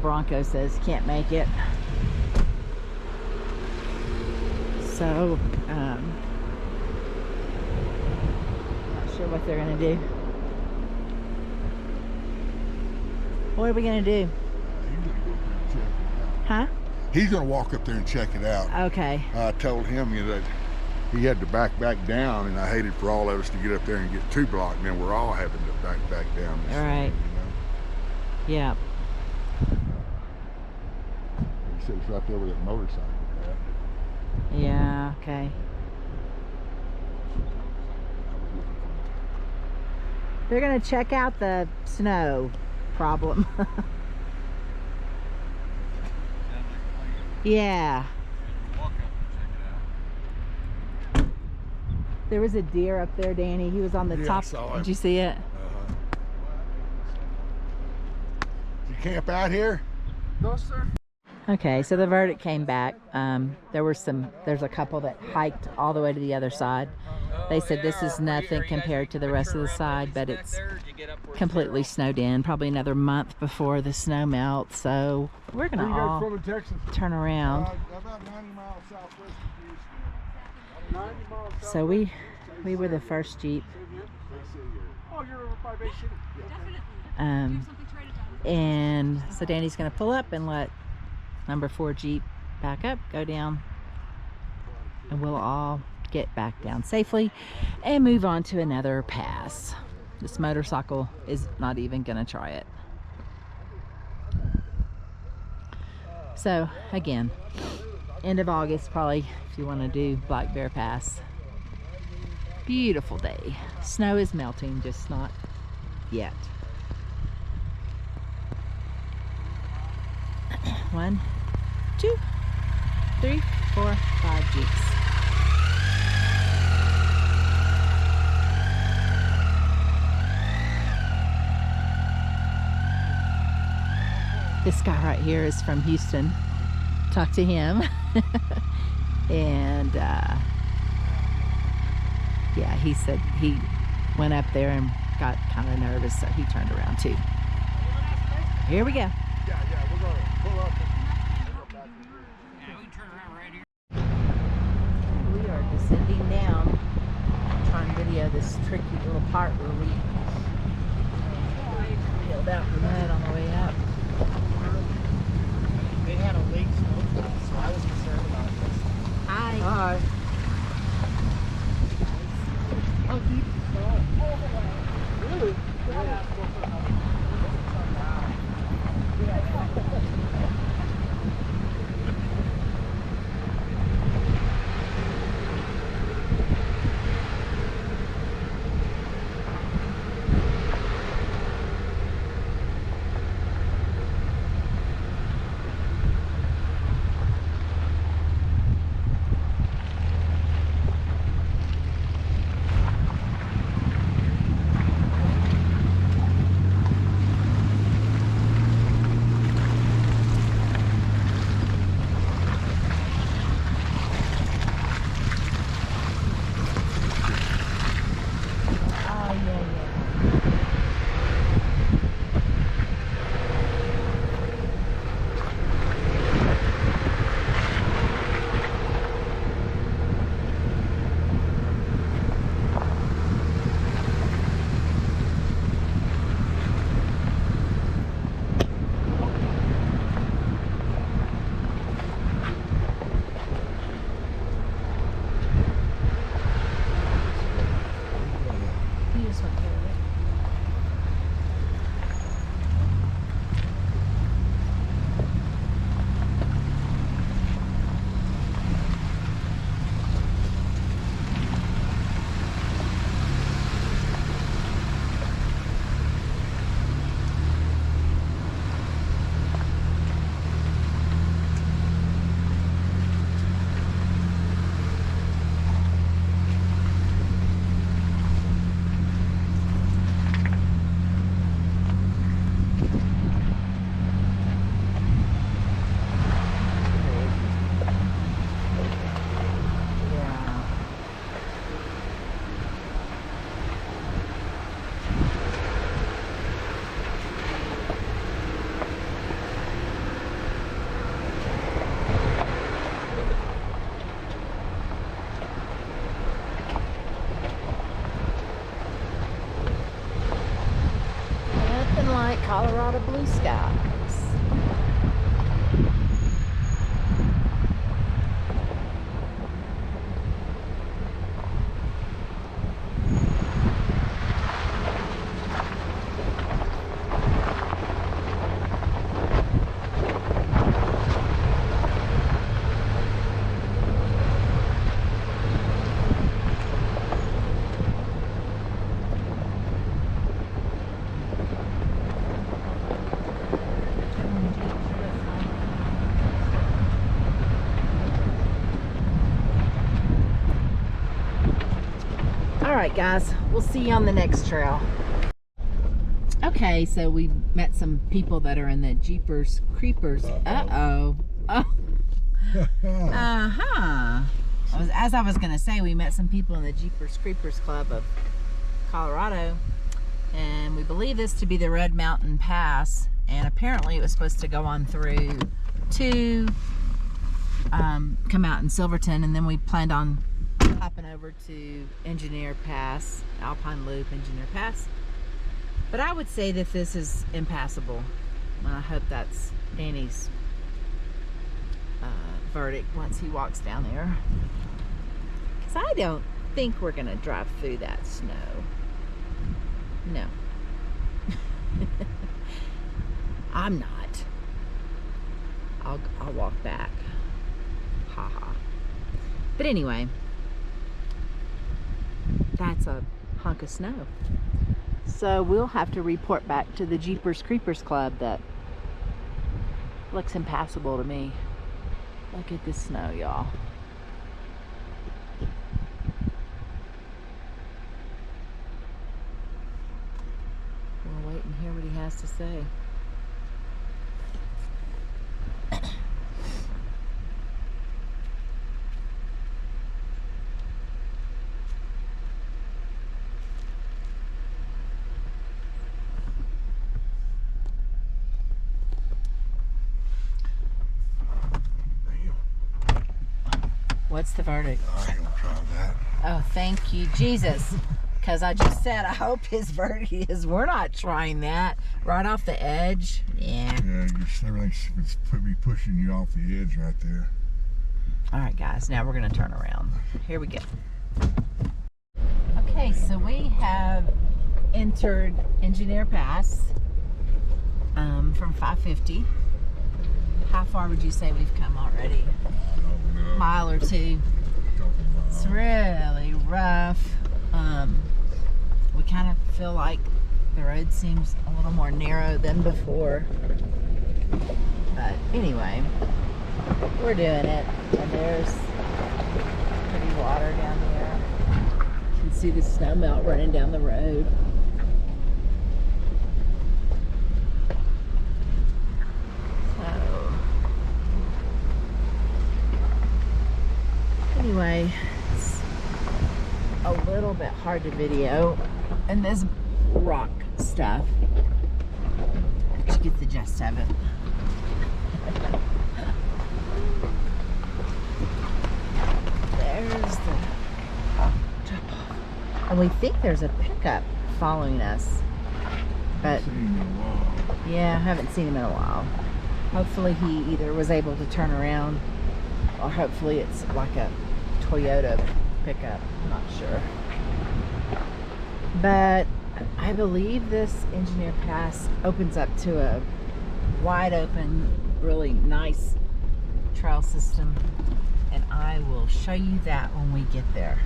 Bronco says can't make it. So, not sure what they're gonna do. What are we gonna do? Huh? He's gonna walk up there and check it out. Okay. I told him that he had to back down, and I hated for all of us to get up there and get too blocked, and then we're all having to back down. All right. Yeah. He said it's right there with that motorcycle. Yeah. Okay. They're gonna check out the snow problem. Yeah. There was a deer up there, Danny. He was on the top. Did you see it? Did you camp out here? No, sir. Okay, so the verdict came back. There's a couple that hiked all the way to the other side. They said this is nothing compared to the rest of the side, but it's completely snowed in. Probably another month before the snow melts, so we're gonna all turn around. About 90 miles southwest of Houston. 90 miles south. So we were the first Jeep. Oh, you're over by Bay City. And so Danny's gonna pull up and let number 4 Jeep back up, go down, and we'll all get back down safely and move on to another pass. This motorcycle is not even gonna try it. So again, end of August probably, if you want to do Black Bear Pass. Beautiful day. Snow is melting, just not yet. 1, 2, 3, 4, 5 Jeeps. This guy right here is from Houston. Talked to him. And yeah, he said he went up there and got kind of nervous, so he turned around too. Here we go. Yeah, we're going to pull up. Yeah, we can turn around right here. We are descending down. I'm trying to video this tricky little part where we peeled out the mud on the way up. They had a late snowfall, so I was concerned about this. Hi. Hi. How deep is snow? All the way. Really? Yeah. Colorado blue skies. Alright guys, we'll see you on the next trail. Okay, so we met some people that are in the Jeepers Creepers. Uh-oh. Oh. Uh-huh. As I was going to say, we met some people in the Jeepers Creepers Club of Colorado. And we believe this to be the Red Mountain Pass. And apparently it was supposed to go on through to come out in Silverton. And then we planned on hopping over to Engineer Pass, Alpine Loop, Engineer Pass. But I would say that this is impassable. And I hope that's Danny's verdict once he walks down there. Because I don't think we're going to drive through that snow. No. I'm not. I'll walk back. Ha ha. But anyway, that's a hunk of snow. So we'll have to report back to the Jeepers Creepers Club that looks impassable to me. Look at this snow, y'all. We'll wait and hear what he has to say. What's the verdict? I ain't gonna try that. Oh, thank you, Jesus. Because I just said, I hope his verdict is we're not trying that. Right off the edge. Yeah. Yeah, just everything's be pushing you off the edge right there. All right, guys. Now we're going to turn around. Here we go. Okay, so we have entered Engineer Pass from 550. How far would you say we've come already? I don't know. Mile or two. Couple miles. It's really rough. We kind of feel like the road seems a little more narrow than before. But anyway, we're doing it. And there's pretty water down there. You can see the snow melt running down the road. Anyway, it's a little bit hard to video and this rock stuff, but you get the gist of it. There's the drop off, and we think there's a pickup following us, but yeah, I haven't seen him in a while. Hopefully he either was able to turn around, or hopefully it's like a Toyota pickup. I'm not sure. But I believe this Engineer Pass opens up to a wide open, really nice trail system. And I will show you that when we get there.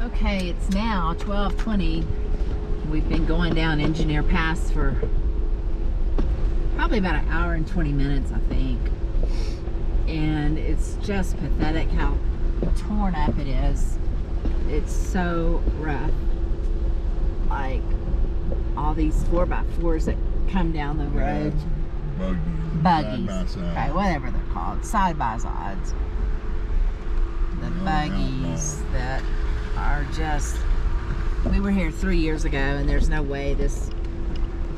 Okay, it's now 12:20. We've been going down Engineer Pass for probably about an hour and 20 minutes, I think. And it's just pathetic how torn up it is. It's so rough. Like all these 4x4s that come down the road. Buggies. Side by side. Okay, whatever they're called. Side by sides. The buggies that are just... We were here 3 years ago and there's no way this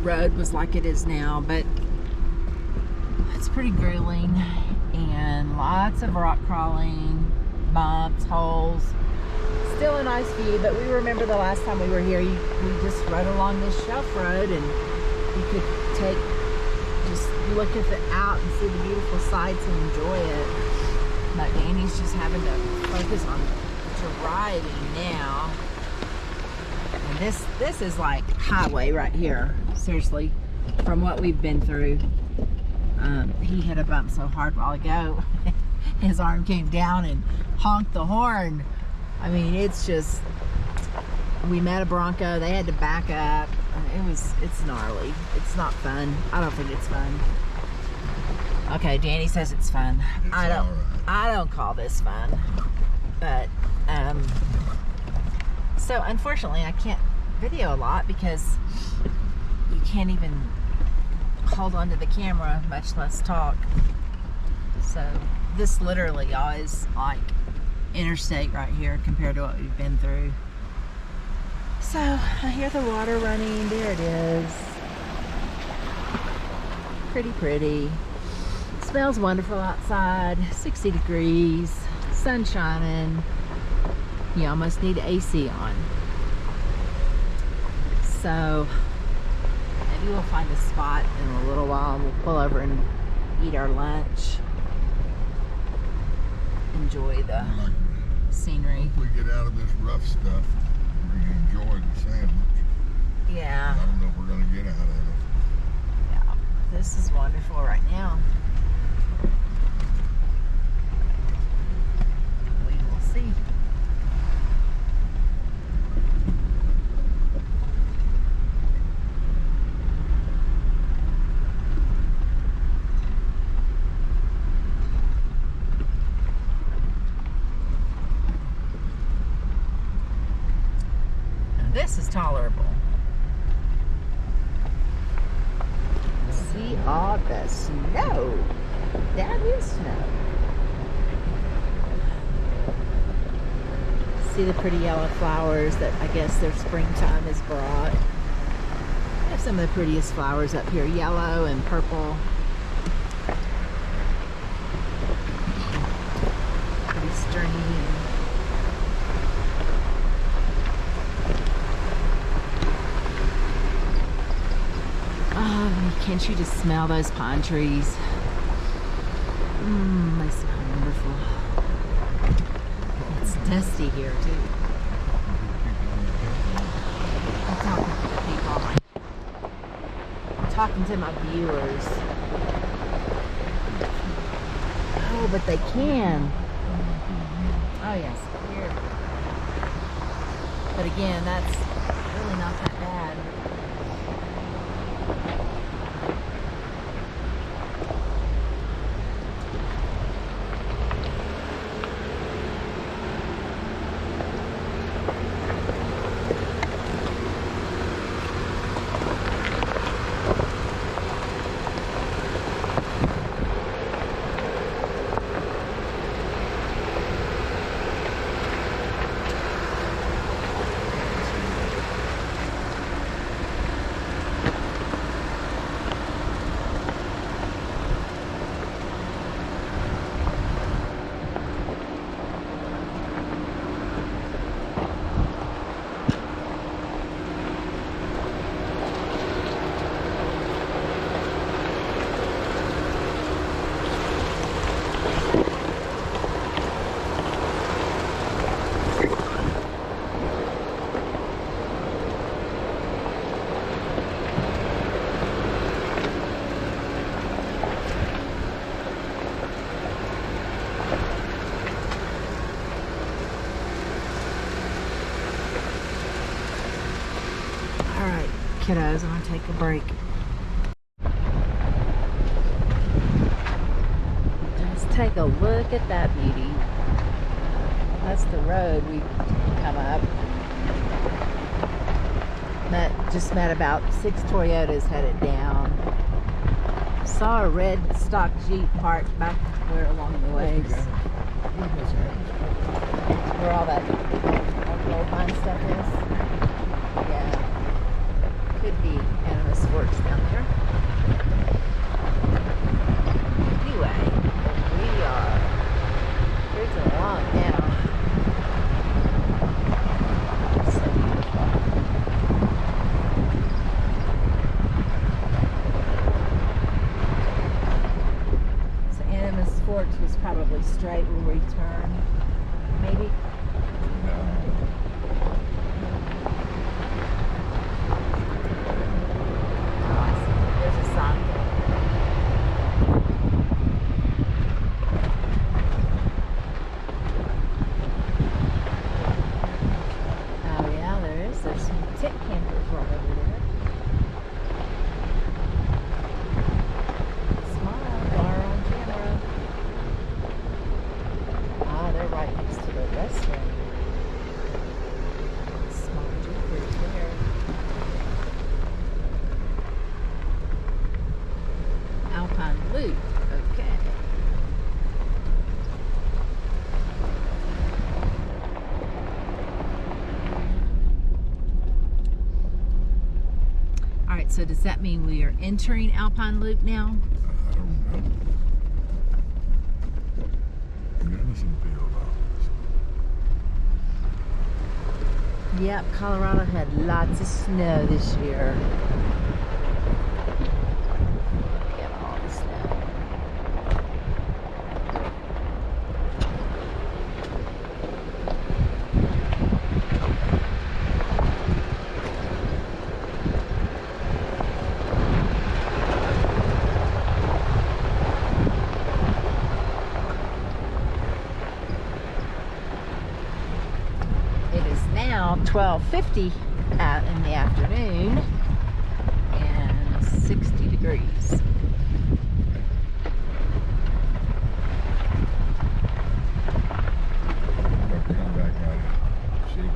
road was like it is now, but it's pretty grueling and lots of rock crawling, bumps, holes, still a nice view, but we remember the last time we were here, we just rode along this shelf road, and you could just look at out and see the beautiful sights and enjoy it. But Danny's just having to focus on driving now. And this is like highway right here, seriously, from what we've been through. He hit a bump so hard a while ago, his arm came down and honked the horn. I mean, it's just, we met a Bronco, they had to back up. It's gnarly. It's not fun. I don't think it's fun. Okay, Danny says it's fun. I don't call this fun. But, so unfortunately I can't video a lot because you can't even hold onto the camera, much less talk. So this literally, y'all, is like interstate right here compared to what we've been through. So I hear the water running. There it is. Pretty. It smells wonderful outside. 60 degrees, sun shining. You almost need AC on. So maybe we'll find a spot in a little while and we'll pull over and eat our lunch. Enjoy the scenery. If we get out of this rough stuff, we can enjoy the sandwich. Yeah. I don't know if we're going to get out of it. Yeah. This is wonderful right now. We will see. This is tolerable. See all the snow. That is snow. See the pretty yellow flowers that I guess their springtime has brought. We have some of the prettiest flowers up here, yellow and purple. Pretty stringy. Can't you just smell those pine trees? They smell wonderful. It's dusty here too. I'm talking to my viewers. Oh, but they can. Oh yes, here. But again, that's really not that bad. Kiddos, I'm gonna take a break. Just take a look at that beauty. That's the road we come up. Just met about 6 Toyotas headed down. Saw a red stock Jeep parked back where along the waves. Where all that old pine stuff is. Yeah. Could be animus forks down there. Anyway, we are. Here's a walk now. straight will we turn? Maybe. Oh, I see. There's a sign. Oh yeah, there is. There's some tent campers right over there. Smile, bar on camera. Ah, they're right next to the restaurant. Small jeepers there. Alpine Loop. Okay. All right, so does that mean we are entering Alpine Loop now? I don't know. Andersonville. Yep, Colorado had lots of snow this year. Look at all the snow. It is now 12:50 out in the afternoon and 60 degrees. Come back out. See.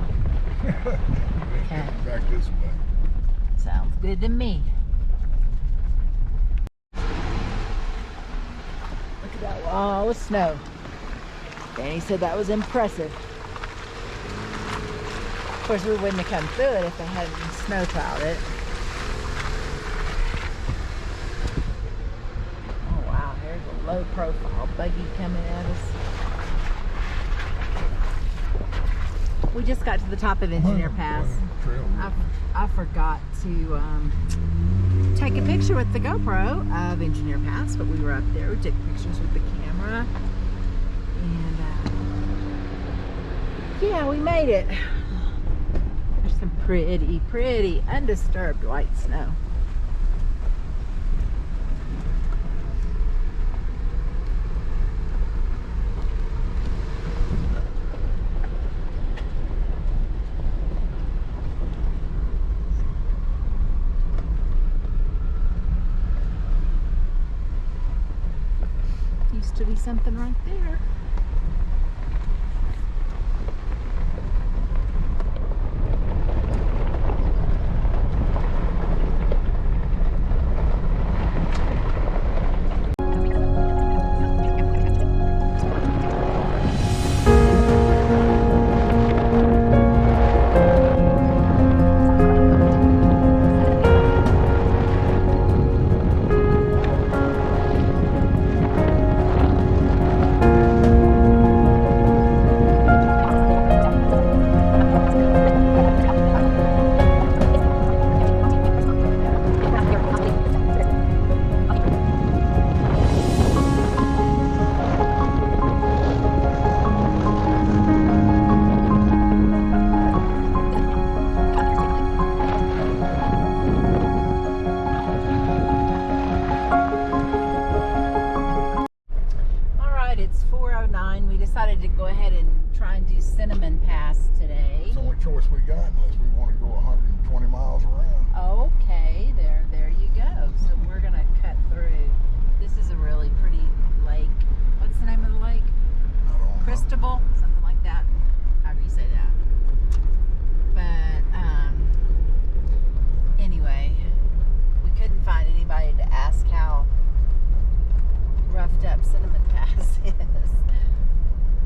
Okay. Back this way. Sounds good to me. Look at that wall of snow. Danny said that was impressive. Of course, we wouldn't have come through it if they hadn't snow plowed it. Oh wow, here's a low profile buggy coming at us. We just got to the top of Engineer Pass. I forgot to take a picture with the GoPro of Engineer Pass, but we were up there. We took pictures with the camera. And yeah, we made it. There's some pretty undisturbed white snow. Used to be something right there. It's 4:09. We decided to go ahead and try and do Cinnamon Pass today. It's the only choice we got unless we want to go 120 miles around. Okay, there you go. So we're gonna cut through. This is a really pretty lake. What's the name of the lake? I don't know. Cristobal, something like that. How do you say that? But anyway, we couldn't find anybody to ask how roughed up Cinnamon Pass is,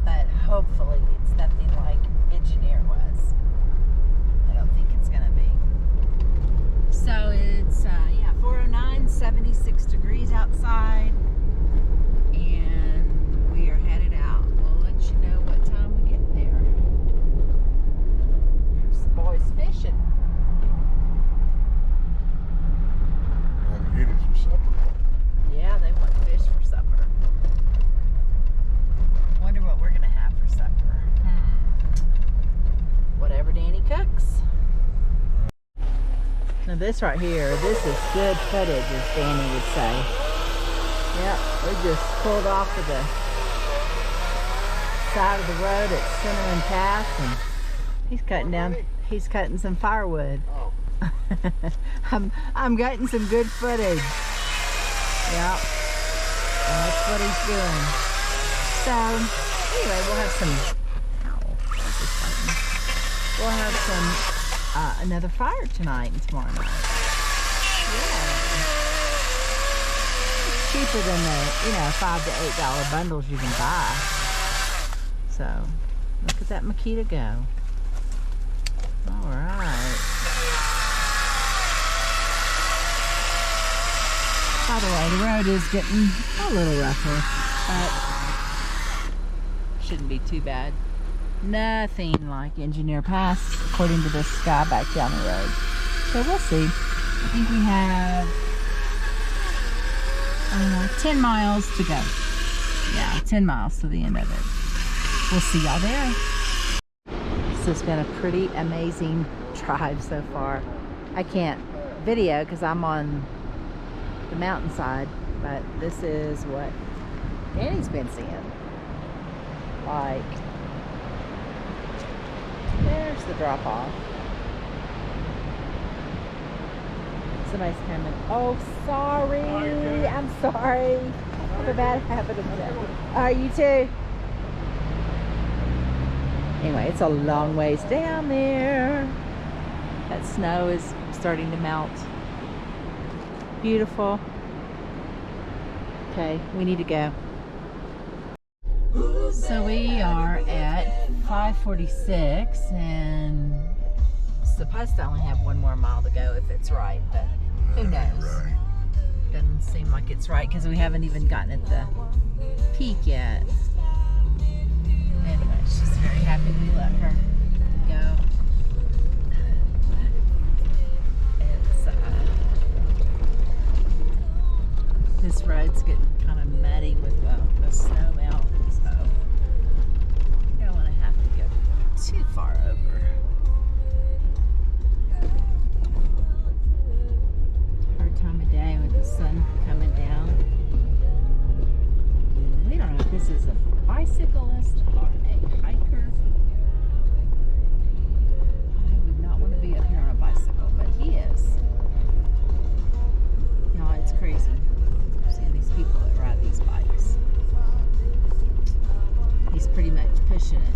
but hopefully it's nothing like Engineer was. I don't think it's gonna be. So it's yeah, 4:09, 76 degrees outside, and we are headed out. We'll let you know what time we get there. There's the boys fishing. I'm getting some supper. Yeah, they want fish for supper. This right here, this is good footage, as Danny would say. Yep, we just pulled off of the side of the road at Cinnamon Path, and he's cutting some firewood. I'm getting some good footage. Yep, and that's what he's doing. So anyway, we'll have some another fire tonight and tomorrow night. Yeah. It's cheaper than the, $5 to $8 bundles you can buy. So, look at that Makita go. All right. By the way, the road is getting a little rougher, but shouldn't be too bad. Nothing like Engineer Pass, according to this guy back down the road. So we'll see. I think we have 10 miles to go. Yeah, 10 miles to the end of it. We'll see y'all there. This has been a pretty amazing drive so far. I can't video because I'm on the mountainside, but this is what Danny's been seeing. Like, there's the drop off. Somebody's coming. Oh, sorry. I'm sorry. I have a bad habit of that. Are you too? Anyway, it's a long ways down there. That snow is starting to melt. Beautiful. Okay, we need to go. So we are at 5:46 and supposed to only have one more mile to go if it's right, but who knows? Right. Doesn't seem like it's right because we haven't even gotten at the peak yet. Anyway, she's very happy we let her go. It's this road's getting kind of muddy with the snow melt, so you don't want to have to go too far over. Hard time of day with the sun coming down. We don't know if this is a bicyclist or a hiker. I would not want to be up here on a bicycle, but he is. You know, it's crazy seeing these people that ride these bikes. He's pretty much pushing it.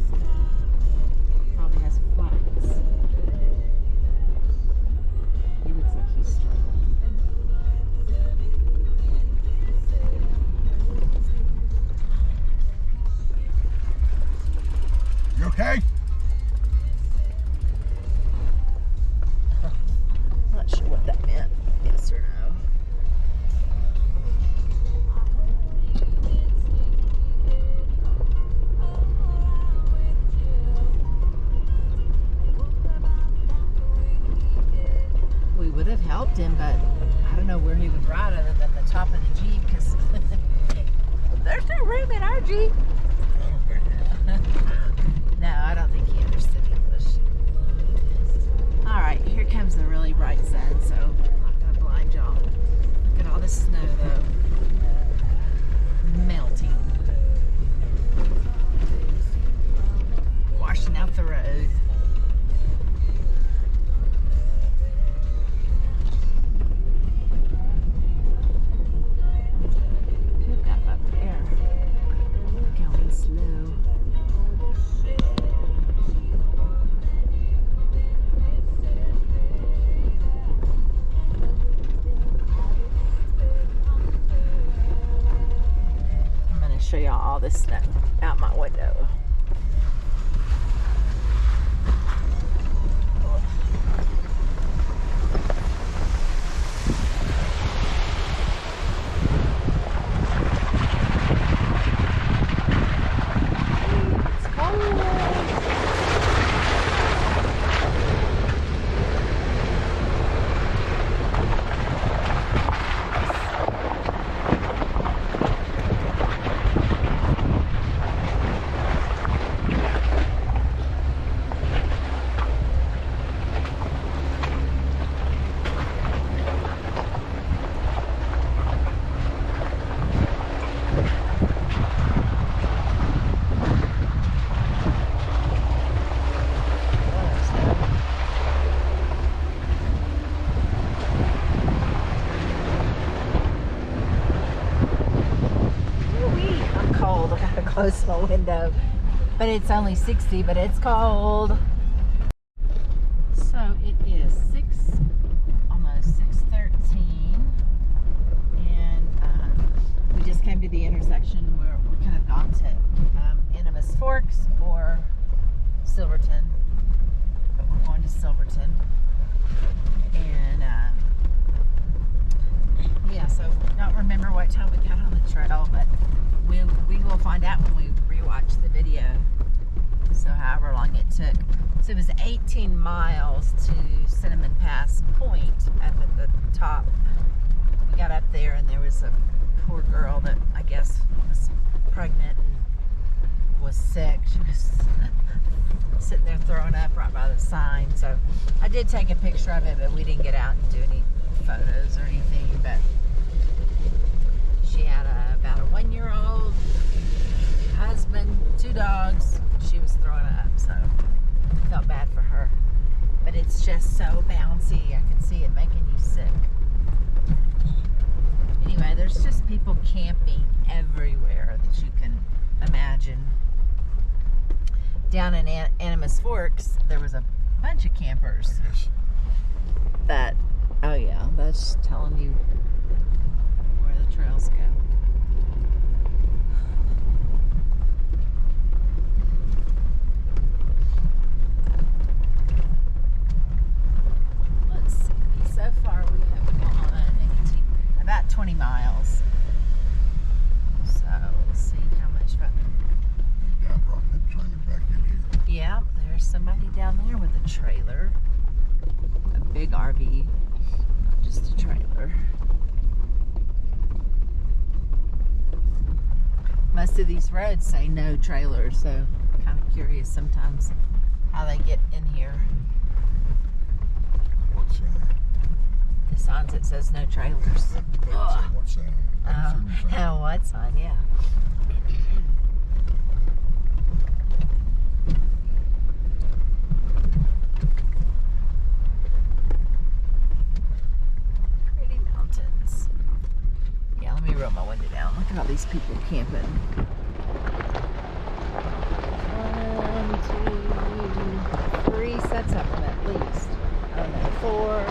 Probably has flats. He looks like he's struggling. You okay? Not sure what that meant. Yes or no. We would have helped him, but I don't know where he would ride other than the top of the Jeep because there's no room in our Jeep. I don't think No, I don't think he understood English. Alright, here comes the really bright sun, so I'm not going to blind y'all. Look at all the snow, though. Melting. Washing out the road. Pick up there. Going slow. I'm going to show y'all all this snow out my window. It's cold. close my window. But it's only 60, but it's cold. So it is almost 6:13, and we just came to the intersection where we could have gone to Animas Forks or Silverton, but we're going to Silverton. And yeah, so don't remember what time we got on the trail, but we will find out when we rewatch the video. So however long it took. So it was 18 miles to Cinnamon Pass Point up at the top. We got up there and there was a poor girl that I guess was pregnant and was sick. She was sitting there throwing up right by the sign. So I did take a picture of it, but we didn't get out and do any photos or anything. But she had about a 1-year-old husband, 2 dogs. She was throwing up, so I felt bad for her. But it's just so bouncy. I can see it making you sick. Anyway, there's just people camping everywhere that you can imagine. Down in Animas Forks, there was a bunch of campers. That, oh yeah, that's telling you where the trails go. Let's see. So far we have gone about 20 miles. So we'll see how much further. Yeah, I brought that trailer back in here. Yeah, there's somebody down there with a trailer. A big RV, not just a trailer. Most of these roads say no trailers, so I'm kind of curious sometimes how they get in here. What sign? The signs that says no trailers. What sign? Oh, what sign? Yeah. Pretty mountains. Yeah, let me roll my window down. Look at all these people camping. 1, 2, 3 sets of them at least. I don't know, 4.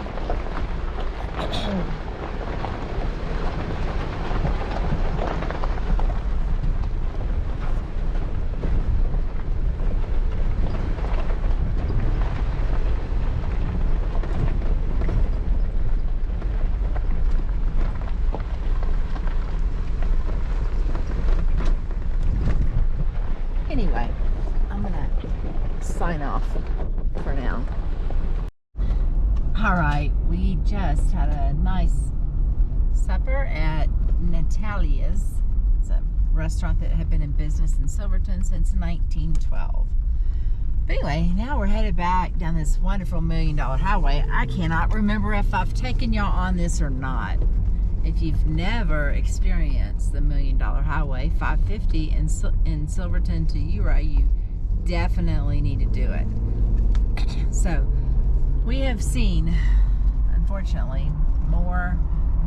Anyway, I'm gonna sign off for now. All right, we just had a nice supper at Natalia's. It's a restaurant that had been in business in Silverton since 1912. But anyway, now we're headed back down this wonderful $1 million highway. I cannot remember if I've taken y'all on this or not. If you've never experienced the $1 Million Highway 550 in Silverton to Uri, you definitely need to do it. So we have seen, unfortunately, more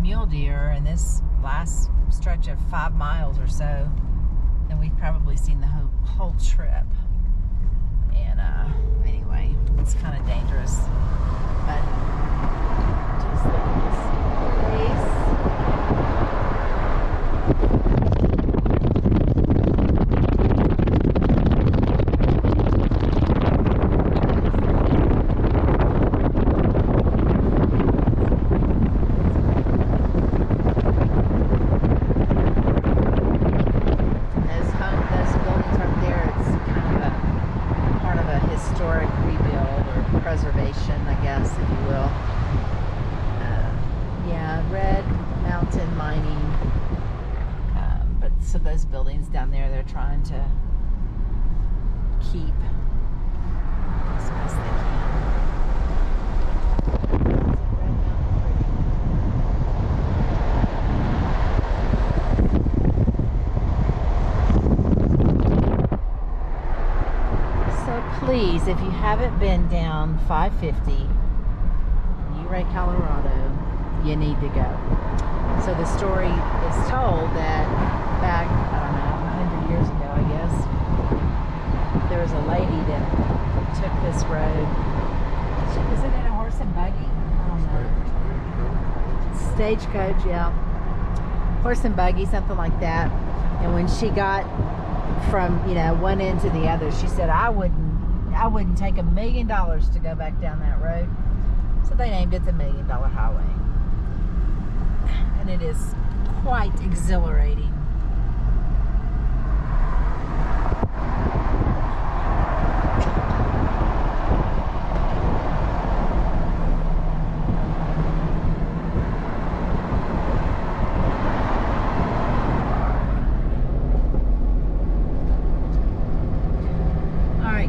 mule deer in this last stretch of 5 miles or so than we've probably seen the whole trip. And anyway, it's kind of dangerous. But just look at this place. Preservation, I guess, if you will. Yeah, red mountain mining. But so those buildings down there, they're trying to keep as best they please, if you haven't been down 550 in Uri, Colorado, you need to go. So the story is told that back, I don't know, 100 years ago, I guess, there was a lady that took this road. Was it in a horse and buggy? I don't know. Stagecoach, yeah. Horse and buggy, something like that. And when she got from, you know, one end to the other, she said, I wouldn't take $1 million to go back down that road. So they named it the $1 Million Highway. And it is quite exhilarating.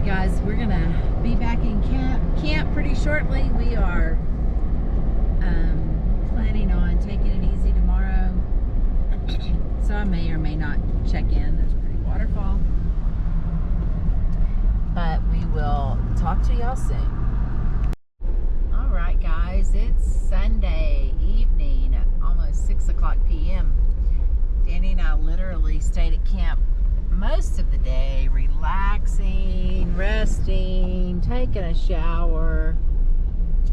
Guys, we're gonna be back in camp pretty shortly. We are planning on taking it easy tomorrow, so I may or may not check in. There's a pretty waterfall, but we will talk to y'all soon. All right, guys, it's Sunday evening at almost 6 o'clock p.m. Danny and I literally stayed at camp most of the day, relaxing, resting, taking a shower,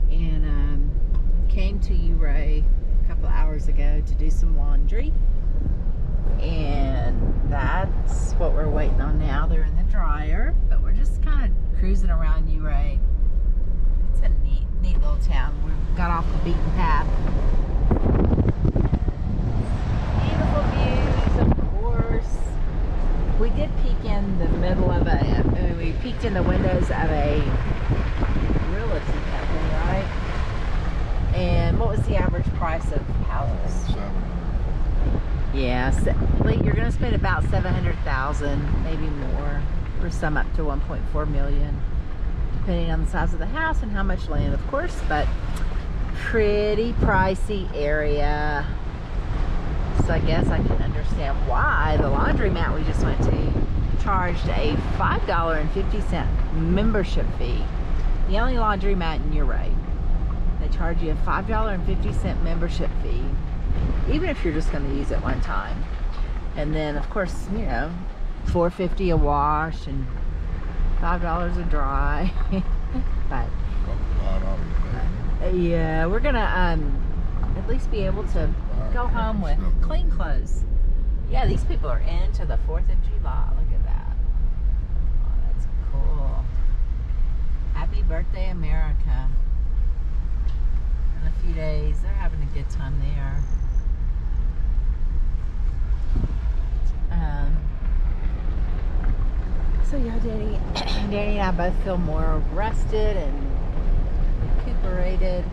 and came to Ray a couple hours ago to do some laundry, and that's what we're waiting on now. They're in the dryer, but we're just kind of cruising around Ray. It's a neat little town. We got off the beaten path. Beautiful views, of course. We did peek in the middle of we peeked in the windows of a realty company, right? And what was the average price of houses? Yeah, so you're going to spend about $700,000, maybe more, or some up to $1.4 million, depending on the size of the house and how much land, of course. But pretty pricey area. So I guess I can understand why the laundromat we just went to charged a $5.50 membership fee. The only laundromat in Ray. They charge you a $5.50 membership fee, even if you're just going to use it one time. And then, of course, you know, $4.50 a wash and $5 a dry. But yeah, we're gonna at least be able to go home with clean clothes. Yeah, these people are into the 4th of July. Look at that. Oh, that's cool. Happy birthday, America. In a few days, they're having a good time there. So yeah, Danny and I both feel more rested and recuperated.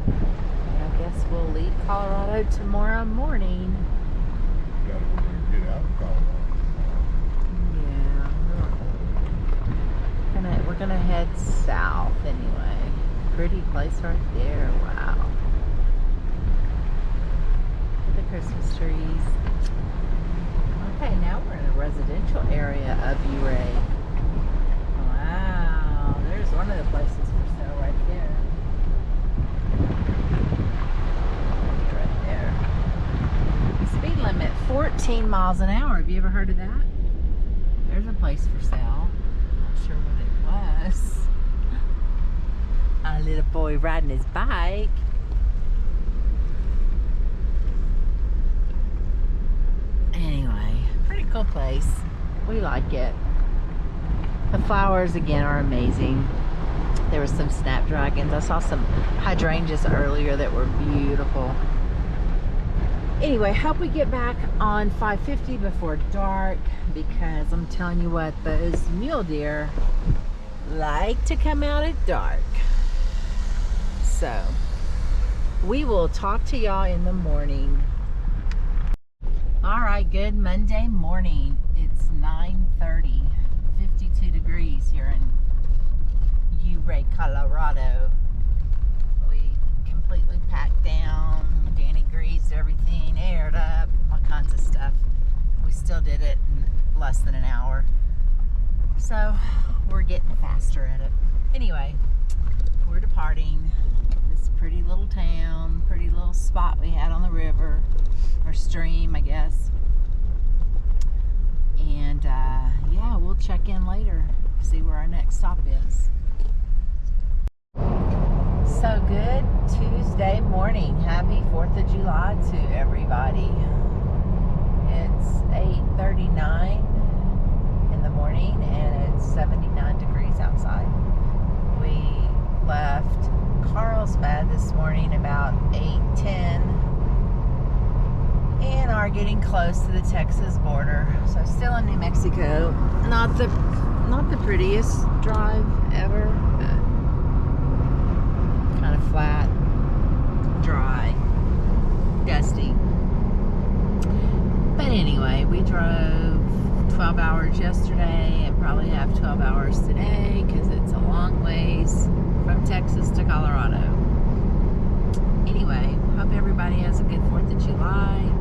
I guess we'll leave Colorado tomorrow morning. Get out of Colorado. Yeah, we're gonna head south anyway. Pretty place right there. Wow. Look at the Christmas trees. Okay, now we're in a residential area of Ray. Wow, there's one of the places for sale right there. Speed limit 14 miles an hour. Have you ever heard of that? There's a place for sale. Not sure what it was. A little boy riding his bike. Anyway, pretty cool place. We like it. The flowers again are amazing. There were some snapdragons. I saw some hydrangeas earlier that were beautiful. Anyway, hope we get back on 550 before dark, because I'm telling you what, those mule deer like to come out at dark. So we will talk to y'all in the morning. All right, good Monday morning. It's 9:30, 52 degrees here in Ray, Colorado. We completely packed down. Danny greased everything, aired up, all kinds of stuff. We still did it in less than an hour. So we're getting faster at it. Anyway, we're departing this pretty little town, pretty little spot we had on the river, or stream, I guess. And yeah, we'll check in later, see where our next stop is. So good Tuesday morning. Happy 4th of July to everybody. It's 8:39 in the morning and it's 79 degrees outside. We left Carlsbad this morning about 8:10 and are getting close to the Texas border. So still in New Mexico. Not the prettiest drive ever, but kind of flat, dry, dusty. But anyway, we drove 12 hours yesterday and probably have 12 hours today because it's a long ways from Texas to Colorado. Anyway, hope everybody has a good 4th of July.